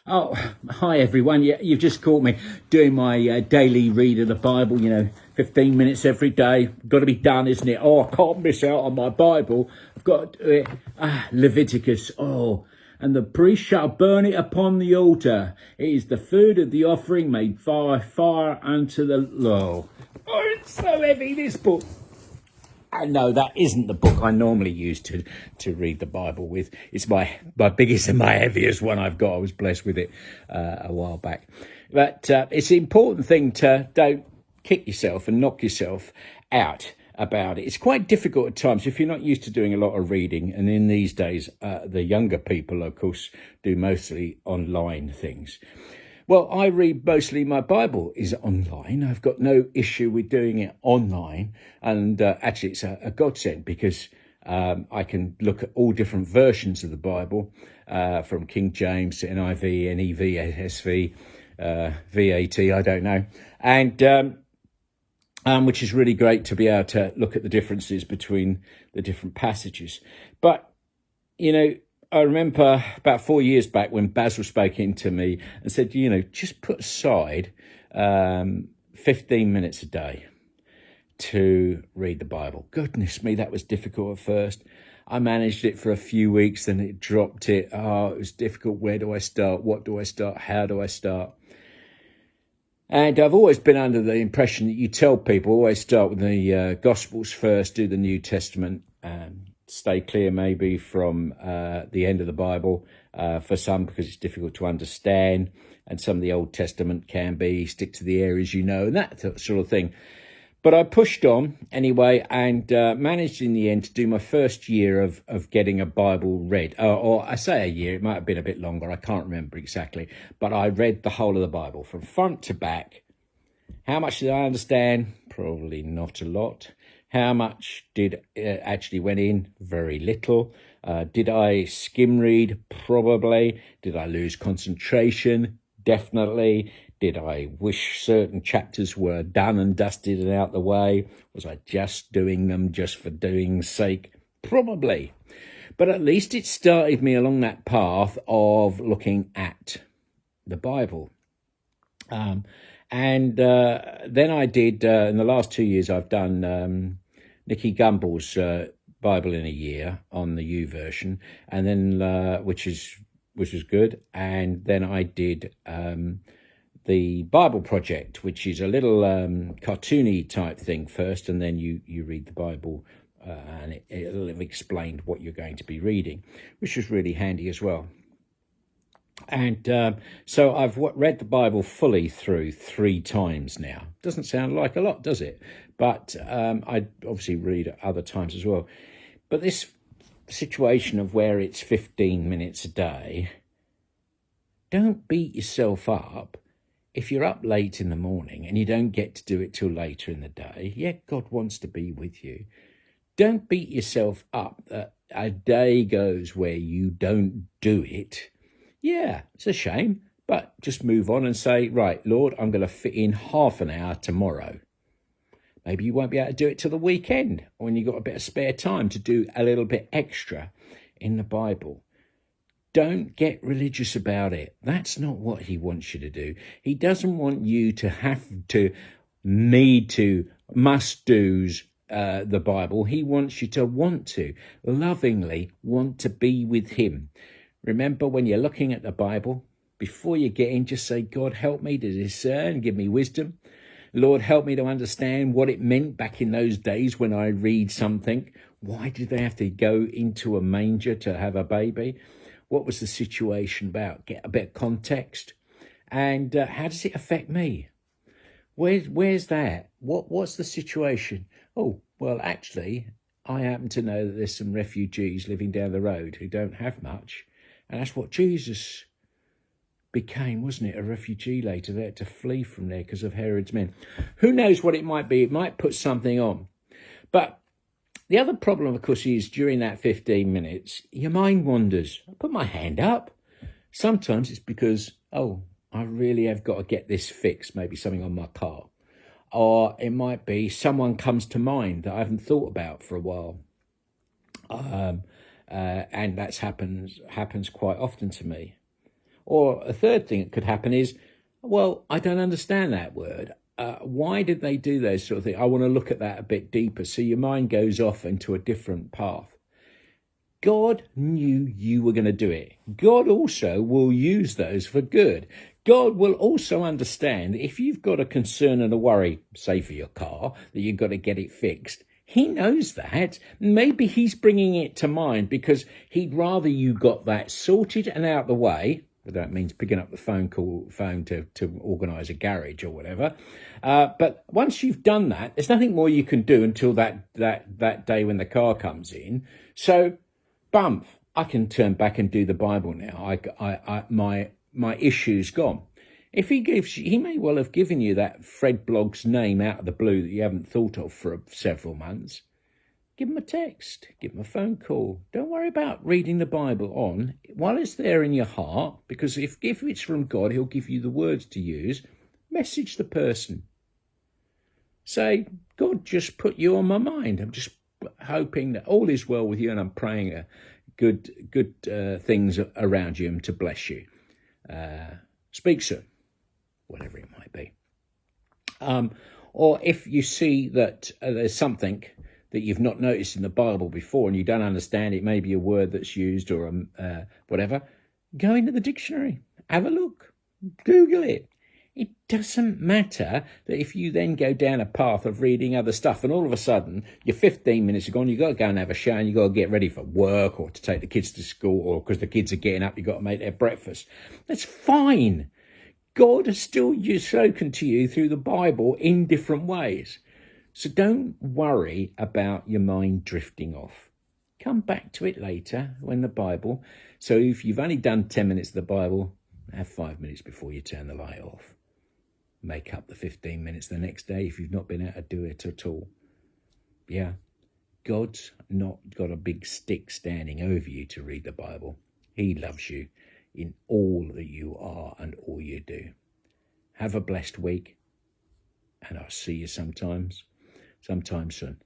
Oh, hi everyone. Yeah, you've just caught me doing my daily read of the Bible, 15 minutes every day. Got to be done, isn't it? Oh, I can't miss out on my Bible. I've got to do it. Leviticus. Oh, and the priest shall burn it upon the altar. It is the food of the offering made by fire unto the Lord. Oh, it's so heavy, this book. No, that isn't the book I normally use to read the Bible with. It's my biggest and my heaviest one I've got. I was blessed with it a while back. But it's an important thing to don't kick yourself and knock yourself out about it. It's quite difficult at times if you're not used to doing a lot of reading. And in these days, the younger people, of course, do mostly online things. Well, I read mostly my Bible is online. I've got no issue with doing it online. And actually, it's a godsend because I can look at all different versions of the Bible, from King James to NIV, NEV, SSV, VAT, I don't know. And which is really great to be able to look at the differences between the different passages. But, I remember about 4 years back when Basil spoke into me and said, just put aside 15 minutes a day to read the Bible. Goodness me, that was difficult at first. I managed it for a few weeks, then it dropped it. Oh, it was difficult. Where do I start? What do I start? How do I start? And I've always been under the impression that you tell people always start with the Gospels first, do the New Testament, stay clear maybe from the end of the Bible for some because it's difficult to understand, and some of the Old Testament can be, stick to the areas and that sort of thing. But I pushed on anyway and managed in the end to do my first year of getting a Bible read. Or I say a year, it might have been a bit longer, I can't remember exactly. But I read the whole of the Bible from front to back. How much did I understand? Probably not a lot. How much did actually went in? Very little. Did I skim read? Probably. Did I lose concentration? Definitely. Did I wish certain chapters were done and dusted and out the way? Was I just doing them just for doing's sake? Probably. But at least it started me along that path of looking at the Bible. And then I did, in the last 2 years, I've done Nicky Gumbel's Bible in a Year on the YouVersion, and then which was good. And then I did the Bible Project, which is a little cartoony type thing first, and then you read the Bible, and it'll have explained what you're going to be reading, which was really handy as well. And so I've read the Bible fully through 3 times now. Doesn't sound like a lot, does it? But I obviously read at other times as well. But this situation of where it's 15 minutes a day, don't beat yourself up if you're up late in the morning and you don't get to do it till later in the day. Yeah, God wants to be with you. Don't beat yourself up that a day goes where you don't do it. Yeah, it's a shame, but just move on and say, right, Lord, I'm going to fit in half an hour tomorrow. Maybe you won't be able to do it till the weekend when you've got a bit of spare time to do a little bit extra in the Bible. Don't get religious about it. That's not what he wants you to do. He doesn't want you to have to, must-dos the Bible. He wants you to want to, lovingly want to be with him. Remember, when you're looking at the Bible, before you get in, just say, God, help me to discern, give me wisdom. Lord, help me to understand what it meant back in those days when I read something. Why did they have to go into a manger to have a baby? What was the situation about? Get a bit of context. And how does it affect me? Where's that? What's the situation? Oh, well, actually, I happen to know that there's some refugees living down the road who don't have much. And that's what Jesus became, wasn't it? A refugee later. They had to flee from there because of Herod's men. Who knows what it might be? It might put something on. But the other problem, of course, is during that 15 minutes, your mind wanders. I put my hand up. Sometimes it's because, I really have got to get this fixed, maybe something on my car. Or it might be someone comes to mind that I haven't thought about for a while. And that happens quite often to me. Or a third thing that could happen is, well, I don't understand that word. Why did they do those sort of things? I want to look at that a bit deeper. So your mind goes off into a different path. God knew you were going to do it. God also will use those for good. God will also understand if you've got a concern and a worry, say for your car, that you've got to get it fixed. He knows that. Maybe he's bringing it to mind because he'd rather you got that sorted and out the way. That means picking up the phone to organise a garage or whatever. But once you've done that, there's nothing more you can do until that day when the car comes in. So, bump, I can turn back and do the Bible now. My issue's gone. If he may well have given you that Fred Blogg's name out of the blue that you haven't thought of for several months. Give him a text, give him a phone call. Don't worry about reading the Bible on while it's there in your heart, because if it's from God, he'll give you the words to use. Message the person. Say, God just put you on my mind. I'm just hoping that all is well with you, and I'm praying good things around you and to bless you. Speak soon, whatever it might be. Or if you see that there's something that you've not noticed in the Bible before and you don't understand, it may be a word that's used or whatever, go into the dictionary, have a look, Google it. It doesn't matter that if you then go down a path of reading other stuff and all of a sudden your 15 minutes are gone, you've got to go and have a shower and you've got to get ready for work or to take the kids to school, or because the kids are getting up, you've got to make their breakfast. That's fine. God has still spoken to you through the Bible in different ways. So don't worry about your mind drifting off. Come back to it later when the Bible. So if you've only done 10 minutes of the Bible, have 5 minutes before you turn the light off. Make up the 15 minutes the next day if you've not been able to do it at all. Yeah, God's not got a big stick standing over you to read the Bible. He loves you in all that you are and all you do. Have a blessed week, and I'll see you sometime soon.